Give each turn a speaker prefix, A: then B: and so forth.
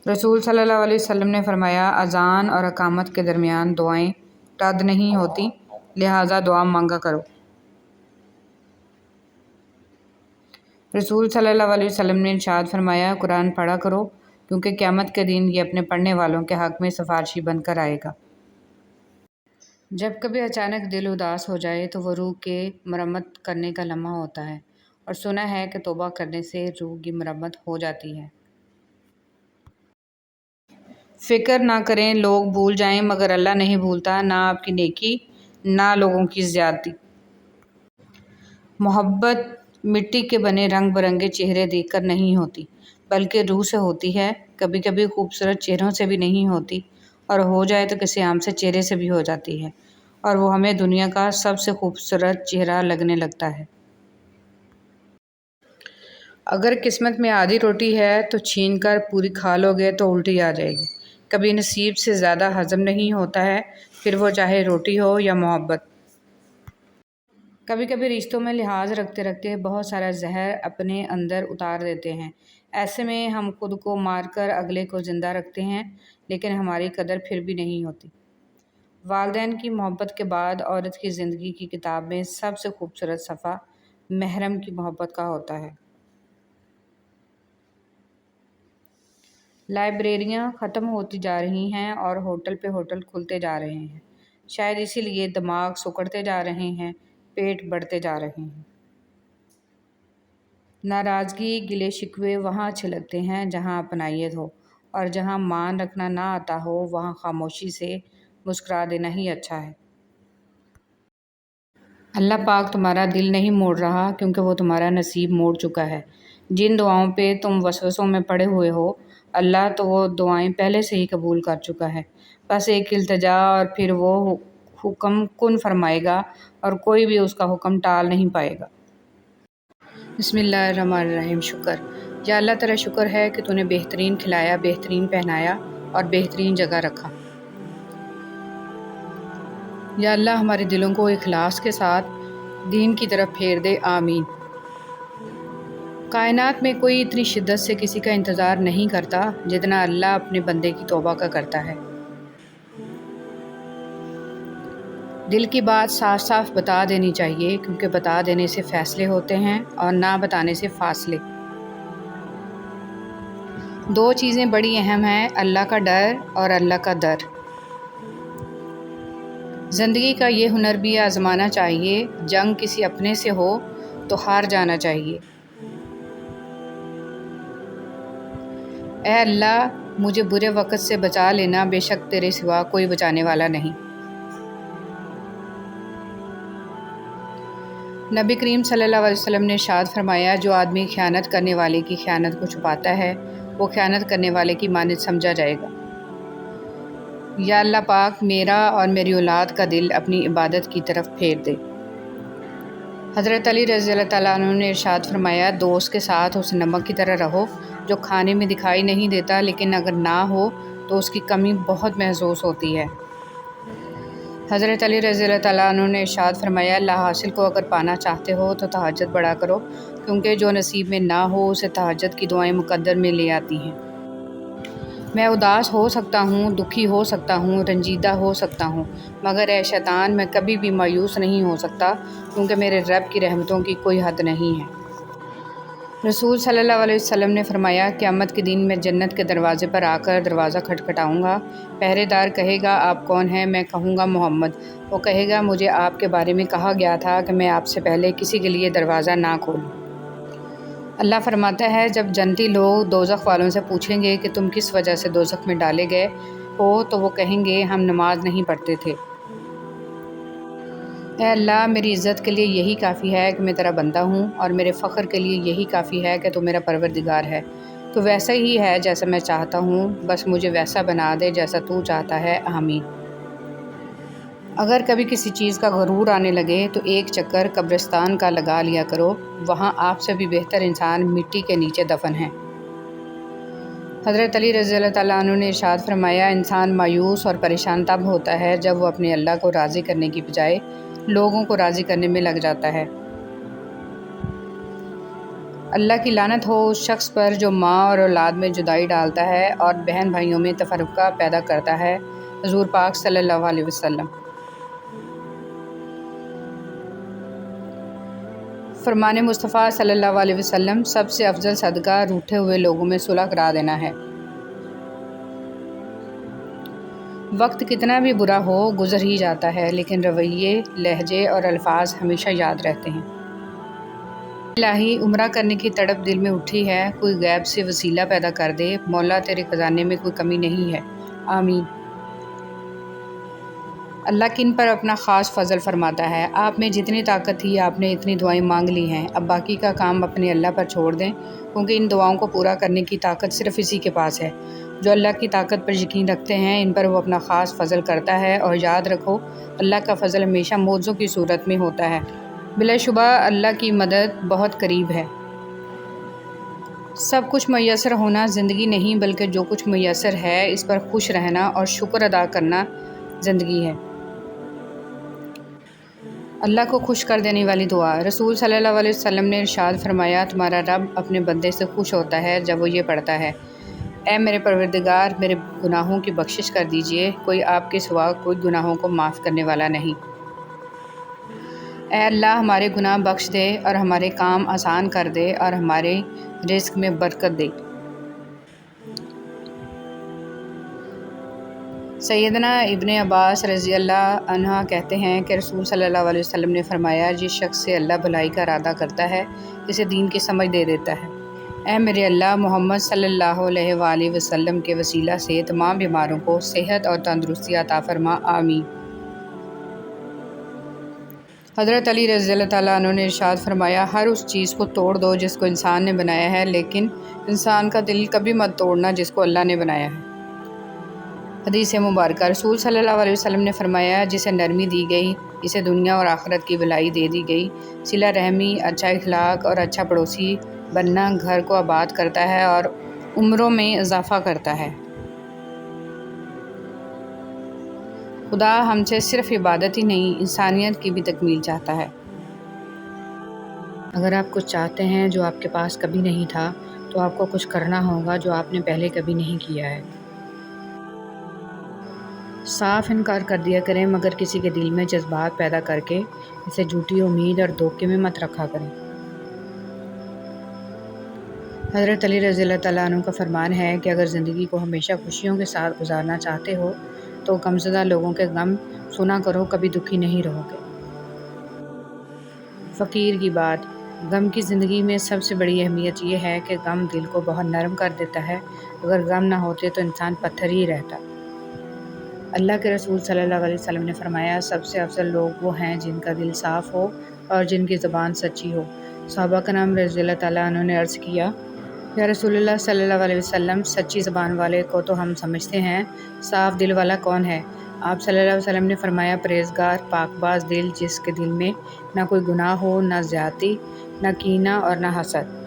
A: رسول صلی اللہ علیہ وسلم نے فرمایا، اذان اور اقامت کے درمیان دعائیں رد نہیں ہوتی، لہٰذا دعا مانگا کرو۔ رسول صلی اللہ علیہ وسلم نے ارشاد فرمایا، قرآن پڑھا کرو کیونکہ قیامت کے دن یہ اپنے پڑھنے والوں کے حق میں سفارشی بن کر آئے گا۔ جب کبھی اچانک دل اداس ہو جائے تو وہ روح کے مرمت کرنے کا لمحہ ہوتا ہے، اور سنا ہے کہ توبہ کرنے سے روح کی مرمت ہو جاتی ہے۔ فکر نہ کریں، لوگ بھول جائیں مگر اللہ نہیں بھولتا، نہ آپ کی نیکی نہ لوگوں کی زیادتی۔ محبت مٹی کے بنے رنگ برنگے چہرے دیکھ کر نہیں ہوتی، بلکہ روح سے ہوتی ہے۔ کبھی کبھی خوبصورت چہروں سے بھی نہیں ہوتی، اور ہو جائے تو کسی عام سے چہرے سے بھی ہو جاتی ہے، اور وہ ہمیں دنیا کا سب سے خوبصورت چہرہ لگنے لگتا ہے۔ اگر قسمت میں آدھی روٹی ہے تو چھین کر پوری کھا لو گے تو الٹی آ جائے گی۔ کبھی نصیب سے زیادہ ہضم نہیں ہوتا ہے، پھر وہ چاہے روٹی ہو یا محبت۔ کبھی کبھی رشتوں میں لحاظ رکھتے رکھتے بہت سارا زہر اپنے اندر اتار دیتے ہیں۔ ایسے میں ہم خود کو مار کر اگلے کو زندہ رکھتے ہیں، لیکن ہماری قدر پھر بھی نہیں ہوتی۔ والدین کی محبت کے بعد عورت کی زندگی کی کتاب میں سب سے خوبصورت صفحہ محرم کی محبت کا ہوتا ہے۔ لائبریریاں ختم ہوتی جا رہی ہیں اور ہوٹل پہ ہوٹل کھلتے جا رہے ہیں، شاید اسی لیے دماغ سکڑتے جا رہے ہیں، پیٹ بڑھتے جا رہے ہیں۔ ناراضگی، گلے شکوے وہاں اچھے لگتے ہیں جہاں اپنائیت ہو، اور جہاں مان رکھنا نہ آتا ہو وہاں خاموشی سے مسکرا دینا ہی اچھا ہے۔ اللہ پاک تمہارا دل نہیں موڑ رہا کیونکہ وہ تمہارا نصیب موڑ چکا ہے۔ جن دعاؤں پہ تم وسوسوں میں پڑے ہوئے ہو، اللہ تو وہ دعائیں پہلے سے ہی قبول کر چکا ہے، بس ایک التجا اور پھر وہ حکم کن فرمائے گا، اور کوئی بھی اس کا حکم ٹال نہیں پائے گا۔ بسم اللہ الرحمن الرحیم۔ شکر، یا اللہ تیرا شکر ہے کہ تو نے بہترین کھلایا، بہترین پہنایا اور بہترین جگہ رکھا۔ یا اللہ ہمارے دلوں کو اخلاص کے ساتھ دین کی طرف پھیر دے، آمین۔ کائنات میں کوئی اتنی شدت سے کسی کا انتظار نہیں کرتا جتنا اللہ اپنے بندے کی توبہ کا کرتا ہے۔ دل کی بات صاف صاف بتا دینی چاہیے، کیونکہ بتا دینے سے فیصلے ہوتے ہیں اور نہ بتانے سے فاصلے۔ دو چیزیں بڑی اہم ہیں، اللہ کا ڈر اور اللہ کا در۔ زندگی کا یہ ہنر بھی آزمانا چاہیے، جنگ کسی اپنے سے ہو تو ہار جانا چاہیے۔ اے اللہ مجھے برے وقت سے بچا لینا، بے شک تیرے سوا کوئی بچانے والا نہیں۔ نبی کریم صلی اللہ علیہ وسلم نے ارشاد فرمایا، جو آدمی خیانت کرنے والے کی خیانت کو چھپاتا ہے وہ خیانت کرنے والے کی مانند سمجھا جائے گا۔ یا اللہ پاک میرا اور میری اولاد کا دل اپنی عبادت کی طرف پھیر دے۔ حضرت علی رضی اللہ تعالیٰ عنہ نے ارشاد فرمایا، دوست کے ساتھ اس نمک کی طرح رہو جو کھانے میں دکھائی نہیں دیتا لیکن اگر نہ ہو تو اس کی کمی بہت محسوس ہوتی ہے۔ حضرت علی رضی اللہ تعالیٰ عنہ نے ارشاد فرمایا، اللہ حاصل کو اگر پانا چاہتے ہو تو تہجد بڑھا کرو، کیونکہ جو نصیب میں نہ ہو اسے تہجد کی دعائیں مقدر میں لے آتی ہیں۔ میں اداس ہو سکتا ہوں، دکھی ہو سکتا ہوں، رنجیدہ ہو سکتا ہوں، مگر اے شیطان میں کبھی بھی مایوس نہیں ہو سکتا، کیونکہ میرے رب کی رحمتوں کی کوئی حد نہیں ہے۔ رسول صلی اللہ علیہ وسلم نے فرمایا، قیامت کے دن میں جنت کے دروازے پر آ کر دروازہ کھٹکھٹاؤں گا، پہرے دار کہے گا آپ کون ہیں؟ میں کہوں گا محمد۔ وہ کہے گا مجھے آپ کے بارے میں کہا گیا تھا کہ میں آپ سے پہلے کسی کے لیے دروازہ نہ کھولوں۔ اللہ فرماتا ہے، جب جنتی لوگ دوزخ والوں سے پوچھیں گے کہ تم کس وجہ سے دوزخ میں ڈالے گئے ہو تو وہ کہیں گے ہم نماز نہیں پڑھتے تھے۔ اے اللہ میری عزت کے لیے یہی کافی ہے کہ میں تیرا بندہ ہوں، اور میرے فخر کے لیے یہی کافی ہے کہ تو میرا پروردگار ہے۔ تو ویسا ہی ہے جیسا میں چاہتا ہوں، بس مجھے ویسا بنا دے جیسا تو چاہتا ہے، آمین۔ اگر کبھی کسی چیز کا غرور آنے لگے تو ایک چکر قبرستان کا لگا لیا کرو، وہاں آپ سے بھی بہتر انسان مٹی کے نیچے دفن ہیں۔ حضرت علی رضی اللہ تعالیٰ عنہ نے ارشاد فرمایا، انسان مایوس اور پریشان تب ہوتا ہے جب وہ اپنے اللہ کو راضی کرنے کی بجائے لوگوں کو راضی کرنے میں لگ جاتا ہے۔ اللہ کی لعنت ہو اس شخص پر جو ماں اور اولاد میں جدائی ڈالتا ہے اور بہن بھائیوں میں تفرقہ پیدا کرتا ہے۔ حضور پاک صلی اللہ علیہ وسلم۔ فرمان مصطفیٰ صلی اللہ علیہ وسلم، سب سے افضل صدقہ روٹھے ہوئے لوگوں میں صلح کرا دینا ہے۔ وقت کتنا بھی برا ہو گزر ہی جاتا ہے، لیکن رویے، لہجے اور الفاظ ہمیشہ یاد رہتے ہیں۔ الہی، عمرہ کرنے کی تڑپ دل میں اٹھی ہے، کوئی غیب سے وسیلہ پیدا کر دے، مولا تیرے خزانے میں کوئی کمی نہیں ہے، آمین۔ اللہ کن پر اپنا خاص فضل فرماتا ہے۔ آپ میں جتنی طاقت تھی آپ نے اتنی دعائیں مانگ لی ہیں، اب باقی کا کام اپنے اللہ پر چھوڑ دیں، کیونکہ ان دعاؤں کو پورا کرنے کی طاقت صرف اسی کے پاس ہے۔ جو اللہ کی طاقت پر یقین رکھتے ہیں ان پر وہ اپنا خاص فضل کرتا ہے، اور یاد رکھو اللہ کا فضل ہمیشہ معجزوں کی صورت میں ہوتا ہے۔ بلا شبہ اللہ کی مدد بہت قریب ہے۔ سب کچھ میسر ہونا زندگی نہیں، بلکہ جو کچھ میسر ہے اس پر خوش رہنا اور شکر ادا کرنا زندگی ہے۔ اللہ کو خوش کر دینے والی دعا۔ رسول صلی اللہ علیہ وسلم نے ارشاد فرمایا، تمہارا رب اپنے بندے سے خوش ہوتا ہے جب وہ یہ پڑھتا ہے، اے میرے پروردگار، میرے گناہوں کی بخشش کر دیجئے، کوئی آپ کے سوا کوئی گناہوں کو معاف کرنے والا نہیں۔ اے اللہ، ہمارے گناہ بخش دے اور ہمارے کام آسان کر دے اور ہمارے رزق میں برکت دے۔ سیدنا ابن عباس رضی اللہ عنہ کہتے ہیں کہ رسول صلی اللہ علیہ وسلم نے فرمایا، جس شخص سے اللہ بھلائی کا ارادہ کرتا ہے اسے دین کی سمجھ دے دیتا ہے۔ اے میرے اللہ، محمد صلی اللہ علیہ وآلہ وسلم کے وسیلہ سے تمام بیماروں کو صحت اور تندرستی عطا فرما، آمین۔ حضرت علی رضی اللہ تعالیٰ عنہ نے ارشاد فرمایا، ہر اس چیز کو توڑ دو جس کو انسان نے بنایا ہے، لیکن انسان کا دل کبھی مت توڑنا جس کو اللہ نے بنایا ہے۔ حدیث مبارکہ۔ رسول صلی اللہ علیہ وسلم نے فرمایا، جسے نرمی دی گئی اسے دنیا اور آخرت کی بھلائی دے دی گئی۔ صلہ رحمی، اچھا اخلاق اور اچھا پڑوسی بننا گھر کو آباد کرتا ہے اور عمروں میں اضافہ کرتا ہے۔ خدا ہم سے صرف عبادت ہی نہیں، انسانیت کی بھی تکمیل چاہتا ہے۔ اگر آپ کچھ چاہتے ہیں جو آپ کے پاس کبھی نہیں تھا، تو آپ کو کچھ کرنا ہوگا جو آپ نے پہلے کبھی نہیں کیا ہے۔ صاف انکار کر دیا کریں، مگر کسی کے دل میں جذبات پیدا کر کے اسے جھوٹی امید اور دھوکے میں مت رکھا کریں۔ حضرت علی رضی اللہ تعالیٰ عنہ کا فرمان ہے کہ اگر زندگی کو ہمیشہ خوشیوں کے ساتھ گزارنا چاہتے ہو تو غمزدہ لوگوں کے غم سنا کرو، کبھی دکھی نہیں رہو گے۔ فقیر کی بات۔ غم کی زندگی میں سب سے بڑی اہمیت یہ ہے کہ غم دل کو بہت نرم کر دیتا ہے، اگر غم نہ ہوتے تو انسان پتھر ہی رہتا۔ اللہ کے رسول صلی اللہ علیہ وسلم نے فرمایا، سب سے افضل لوگ وہ ہیں جن کا دل صاف ہو اور جن کی زبان سچی ہو۔ صحابہ کرام رضی اللہ تعالیٰ عنہ نے عرض کیا، یا رسول اللہ صلی اللہ علیہ وسلم، سچی زبان والے کو تو ہم سمجھتے ہیں، صاف دل والا کون ہے؟ آپ صلی اللہ علیہ وسلم نے فرمایا، پرہیزگار، پاک باز دل، جس کے دل میں نہ کوئی گناہ ہو، نہ زیادتی، نہ کینہ اور نہ حسد۔